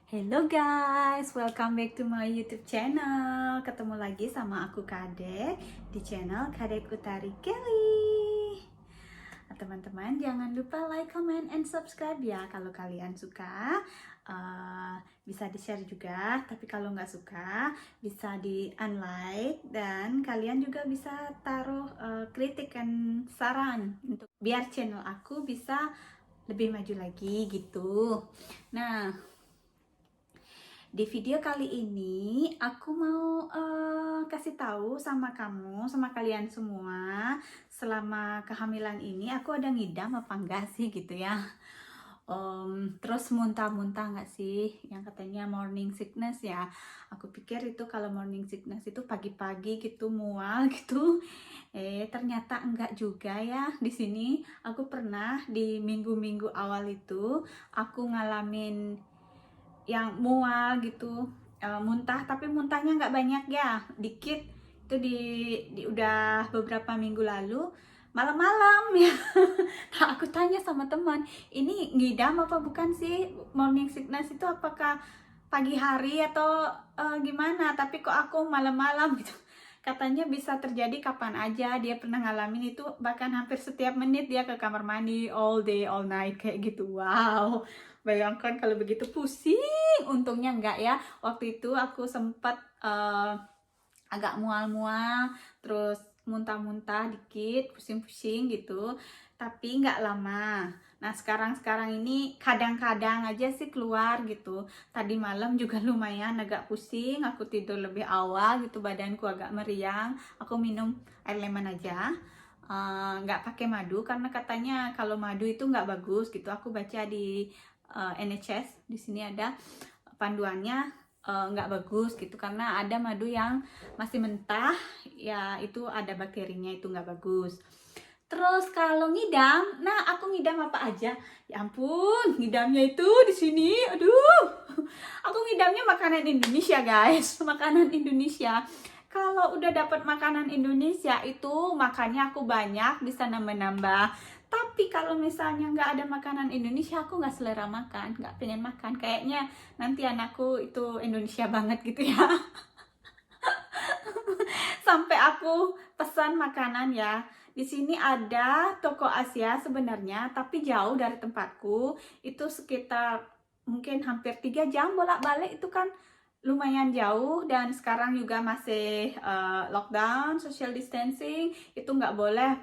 Hello guys, welcome back to my YouTube channel. Ketemu lagi sama aku Kadek di channel Kadek Utari Kelly. Nah, teman-teman jangan lupa like, comment, and subscribe ya. Kalau kalian suka bisa di-share juga. Tapi kalau nggak suka bisa di-unlike. Dan kalian juga bisa taruh kritik dan saran untuk biar channel aku bisa lebih maju lagi gitu. Nah, di video kali ini aku mau kasih tahu sama kamu, sama kalian semua, selama kehamilan ini aku ada ngidam apa enggak sih gitu ya. Terus muntah-muntah nggak sih, yang katanya morning sickness ya. Aku pikir itu kalau morning sickness itu pagi-pagi gitu mual gitu. Ternyata enggak juga ya. Di sini aku pernah di minggu-minggu awal itu aku ngalamin yang mual gitu, muntah, tapi muntahnya nggak banyak ya, dikit. Itu di udah beberapa minggu lalu malam-malam ya. Nah, aku tanya sama teman, ini ngidam apa bukan sih, morning sickness itu apakah pagi hari atau gimana, tapi kok aku malam-malam gitu. Katanya bisa terjadi kapan aja, dia pernah ngalamin itu, bahkan hampir setiap menit dia ke kamar mandi, all day all night kayak gitu. Wow, bayangkan kalau begitu pusing. Untungnya enggak ya, waktu itu aku sempat agak mual-mual, terus muntah-muntah dikit, pusing-pusing gitu, tapi nggak lama. Nah, sekarang ini kadang-kadang aja sih keluar gitu. Tadi malam juga lumayan agak pusing, aku tidur lebih awal gitu, badanku agak meriang. Aku minum air lemon aja, nggak pakai madu karena katanya kalau madu itu nggak bagus gitu. Aku baca di NHS, di sini ada panduannya, nggak bagus gitu, karena ada madu yang masih mentah ya, itu ada bakterinya, itu nggak bagus. Terus kalau ngidam, nah aku ngidam apa aja? Ya ampun, ngidamnya itu di sini, aduh. Aku ngidamnya makanan Indonesia guys, makanan Indonesia. Kalau udah dapat makanan Indonesia itu makannya aku banyak, bisa nambah-nambah. Tapi kalau misalnya nggak ada makanan Indonesia, aku nggak selera makan, nggak pengen makan. Kayaknya nanti anakku itu Indonesia banget gitu ya. Sampai aku pesan makanan ya. Di sini ada toko Asia sebenarnya, tapi jauh dari tempatku. Itu sekitar mungkin hampir 3 jam bolak-balik, itu kan lumayan jauh. Dan sekarang juga masih lockdown, social distancing, itu nggak boleh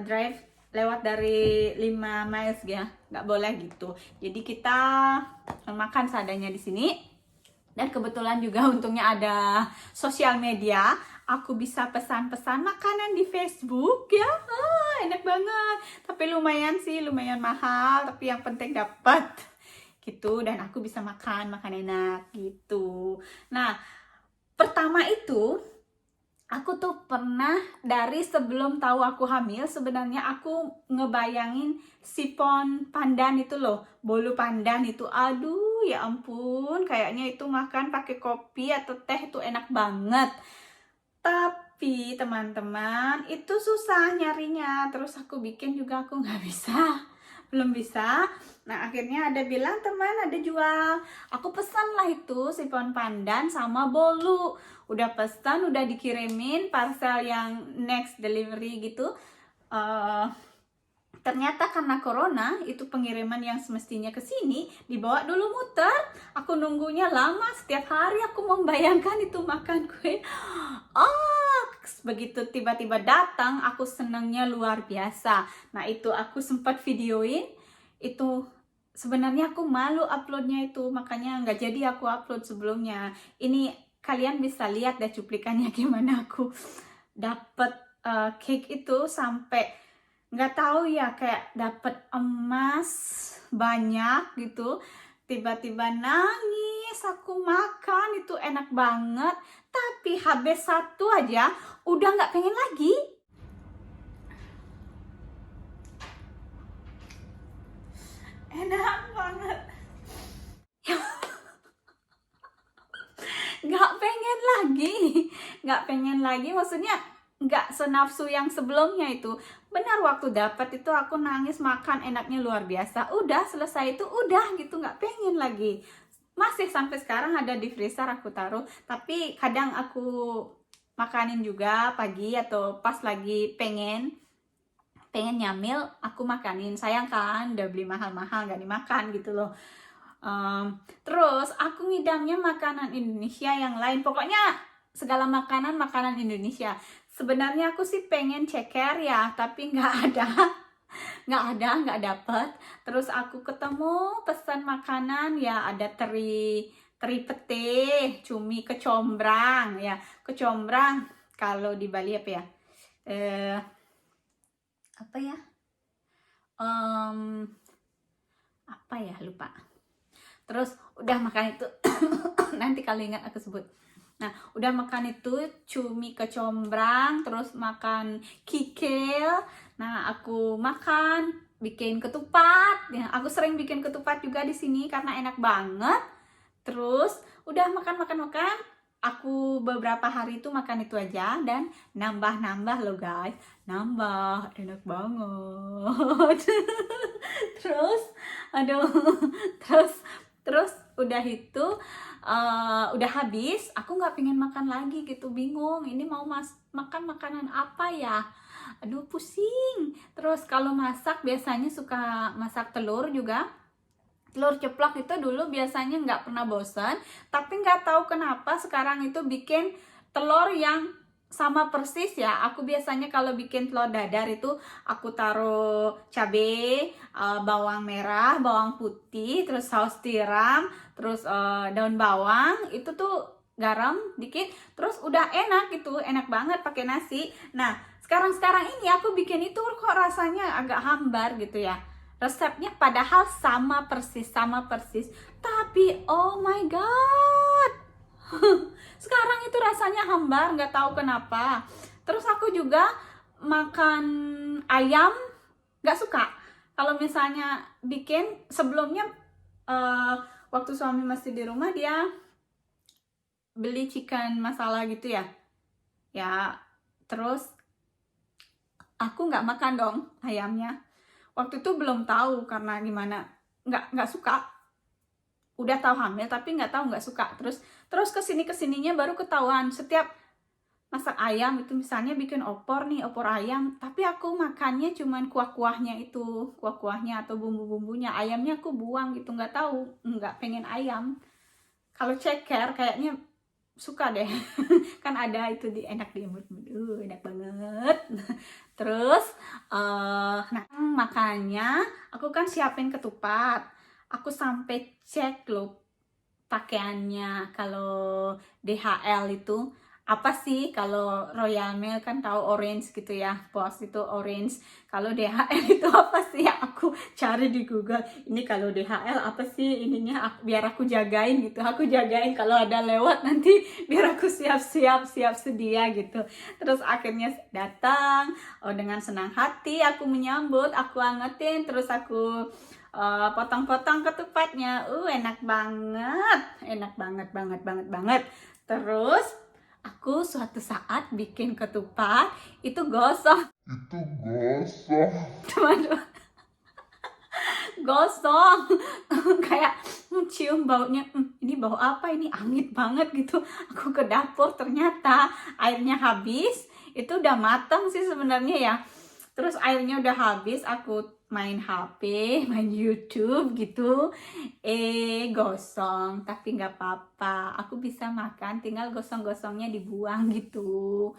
drive lewat dari 5 miles ya, nggak boleh gitu. Jadi kita makan seadanya di sini. Dan kebetulan juga untungnya ada sosial media, aku bisa pesan-pesan makanan di Facebook ya. Enak banget, tapi lumayan sih, lumayan mahal, tapi yang penting dapat gitu, dan aku bisa makan enak gitu. Nah, pertama itu aku tuh pernah, dari sebelum tahu aku hamil, sebenarnya aku ngebayangin sipon pandan itu loh, bolu pandan itu, aduh ya ampun, kayaknya itu makan pakai kopi atau teh itu enak banget. Tapi teman-teman, itu susah nyarinya, terus aku bikin juga aku nggak bisa, belum bisa. Nah, akhirnya ada bilang teman ada jual, aku pesan lah itu sipon pandan sama bolu. Udah pesan, udah dikirimin parcel yang next delivery gitu. Ternyata karena corona, itu pengiriman yang semestinya ke sini dibawa dulu muter. Aku nunggunya lama, setiap hari aku membayangkan itu makan kue. Begitu tiba-tiba datang, aku senangnya luar biasa. Nah, itu aku sempat videoin. Itu sebenarnya aku malu uploadnya itu, makanya nggak jadi aku upload sebelumnya. Ini kalian bisa lihat deh cuplikannya gimana aku dapet cake itu, sampai nggak tahu ya, kayak dapet emas banyak gitu. Tiba-tiba nangis, aku makan, itu enak banget. Tapi habis satu aja udah nggak pengen lagi. Enak banget. Nggak pengen lagi, maksudnya nggak senafsu yang sebelumnya itu. Benar, waktu dapat itu aku nangis, makan enaknya luar biasa, udah selesai itu udah gitu, nggak pengen lagi. masih sampai sekarang ada di freezer aku taruh, tapi kadang aku makanin juga pagi atau pas lagi pengen nyamil aku makanin. Sayang kan udah beli mahal-mahal gak dimakan gitu loh. Terus aku ngidamnya makanan Indonesia yang lain, pokoknya segala makanan Indonesia. Sebenarnya aku sih pengen ceker ya, tapi nggak nggak dapet. Terus aku ketemu pesan makanan ya, ada teri pete, cumi kecombrang ya. Kecombrang kalau di Bali apa ya, apa ya, apa ya, lupa. Terus udah makan itu nanti kalau ingat aku sebut. Nah, udah makan itu cumi kecombrang, terus makan kikil. Nah, aku makan bikin ketupat. Ya, aku sering bikin ketupat juga di sini karena enak banget. Terus udah makan. Aku beberapa hari itu makan itu aja dan nambah loh guys. Nambah, enak banget. Terus, aduh, terus udah itu udah habis, aku nggak pengen makan lagi gitu, bingung ini mau makan makanan apa ya, aduh pusing. Terus kalau masak biasanya suka masak telur juga, telur ceplok itu dulu biasanya nggak pernah bosan, tapi nggak tahu kenapa sekarang itu bikin telur yang sama persis ya. Aku biasanya kalau bikin telur dadar itu aku taruh cabai, bawang merah, bawang putih, terus saus tiram, terus daun bawang, itu tuh garam dikit, terus udah enak gitu, enak banget pakai nasi. Nah, sekarang ini aku bikin itu kok rasanya agak hambar gitu ya. Resepnya padahal sama persis, tapi oh my god, sekarang itu rasanya hambar, nggak tahu kenapa. Terus aku juga makan ayam nggak suka. Kalau misalnya bikin sebelumnya, waktu suami masih di rumah, dia beli chicken masala gitu ya, terus aku nggak makan dong ayamnya. Waktu itu belum tahu karena gimana, nggak suka. Udah tahu hamil tapi nggak tahu nggak suka. Terus kesininya baru ketahuan. Setiap masak ayam itu, misalnya bikin opor ayam, tapi aku makannya cuman kuahnya atau bumbu-bumbunya. Ayamnya aku buang gitu, nggak tahu, nggak pengen ayam. Kalau ceker kayaknya suka deh. Kan ada itu enak di imut, enak banget. Terus nah makannya aku kan siapin ketupat, aku sampai cek loh pakaiannya. Kalau DHL itu apa sih, kalau Royal Mail kan tahu orange gitu ya, Post itu orange. Kalau DHL itu apa sih, aku cari di Google, ini kalau DHL apa sih ininya, biar aku jagain gitu. Aku jagain kalau ada lewat nanti, biar aku siap sedia gitu. Terus akhirnya datang, dengan senang hati aku menyambut, aku angetin, terus aku potong-potong ketupatnya. Enak banget. Terus aku suatu saat bikin ketupat itu gosong. Teman-teman, gosong. Kayak cium baunya, ini bau apa ini, amit banget gitu. Aku ke dapur, ternyata airnya habis. Itu udah matang sih sebenarnya ya. Terus airnya udah habis, aku main HP, main YouTube gitu, gosong. Tapi nggak apa-apa, aku bisa makan, tinggal gosong-gosongnya dibuang gitu.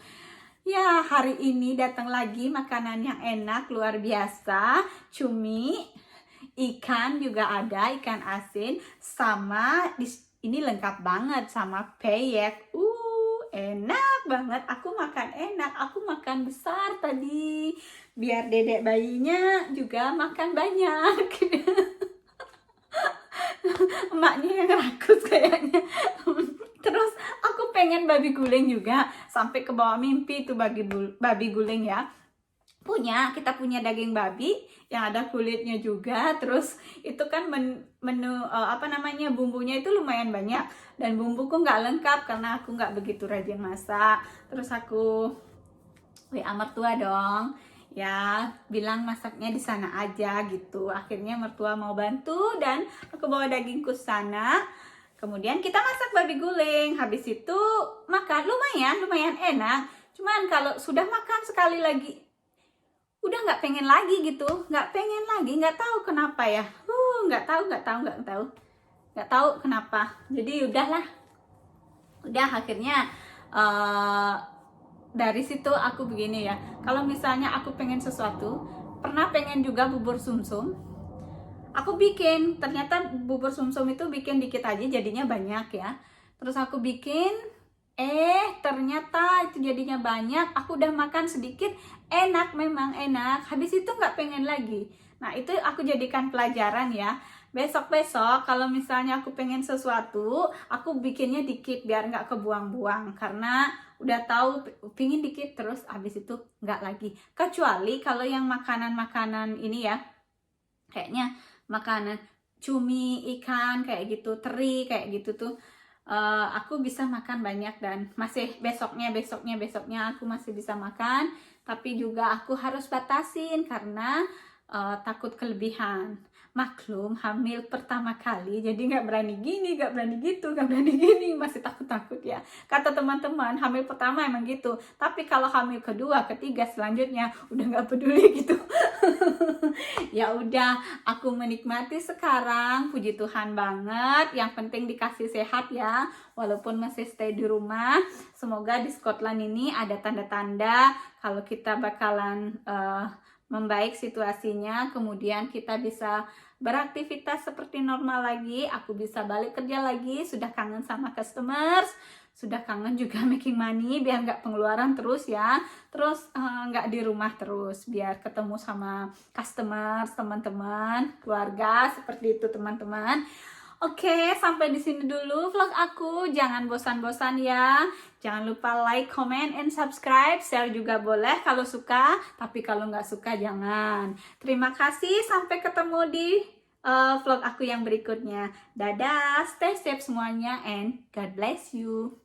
Ya, hari ini datang lagi makanan yang enak luar biasa, cumi, ikan juga ada, ikan asin, sama ini lengkap banget sama peyek. Enak banget, aku makan enak, aku makan besar tadi, biar dedek bayinya juga makan banyak. Emaknya yang rakus kayaknya. Terus aku pengen babi guling juga, sampai ke bawah mimpi itu babi guling ya. Kita punya daging babi yang ada kulitnya juga. Terus itu kan menu bumbunya itu lumayan banyak, dan bumbuku nggak lengkap karena aku nggak begitu rajin masak. Terus aku WA mertua dong ya, bilang masaknya di sana aja gitu. Akhirnya mertua mau bantu dan aku bawa dagingku sana. Kemudian kita masak babi guling. Habis itu makan, lumayan enak. Cuman kalau sudah makan sekali lagi, udah nggak pengen lagi gitu, nggak tahu kenapa ya. Nggak tahu kenapa. Jadi udah akhirnya dari situ aku begini ya. Kalau misalnya aku pengen sesuatu, pernah pengen juga bubur sumsum. Aku bikin, ternyata bubur sumsum itu bikin dikit aja jadinya banyak ya. Terus aku bikin, ternyata itu jadinya banyak. Aku udah makan sedikit, memang enak. Habis itu nggak pengen lagi. Nah itu aku jadikan pelajaran ya. Besok-besok kalau misalnya aku pengen sesuatu, aku bikinnya dikit biar nggak kebuang-buang. Karena udah tahu pingin dikit terus habis itu nggak lagi. Kecuali kalau yang makanan-makanan ini ya, kayaknya makanan cumi, ikan kayak gitu, teri kayak gitu tuh, aku bisa makan banyak dan masih besoknya aku masih bisa makan. Tapi juga aku harus batasin karena takut kelebihan. Maklum hamil pertama kali, jadi nggak berani gini, nggak berani gitu, nggak berani gini, masih takut ya. Kata teman-teman, hamil pertama emang gitu, tapi kalau hamil kedua, ketiga, selanjutnya udah nggak peduli gitu. Ya udah, aku menikmati sekarang, puji Tuhan banget. Yang penting dikasih sehat ya, walaupun masih stay di rumah. Semoga di Scotland ini ada tanda-tanda kalau kita bakalan membaik situasinya, kemudian kita bisa beraktivitas seperti normal lagi, aku bisa balik kerja lagi, sudah kangen sama customers, sudah kangen juga making money, biar nggak pengeluaran terus ya, terus nggak di rumah terus, biar ketemu sama customers, teman-teman, keluarga, seperti itu teman-teman. Oke, sampai di sini dulu vlog aku. Jangan bosan-bosan ya. Jangan lupa like, comment, and subscribe. Share juga boleh kalau suka, tapi kalau nggak suka jangan. Terima kasih, sampai ketemu di vlog aku yang berikutnya. Dadah, stay safe semuanya, and God bless you.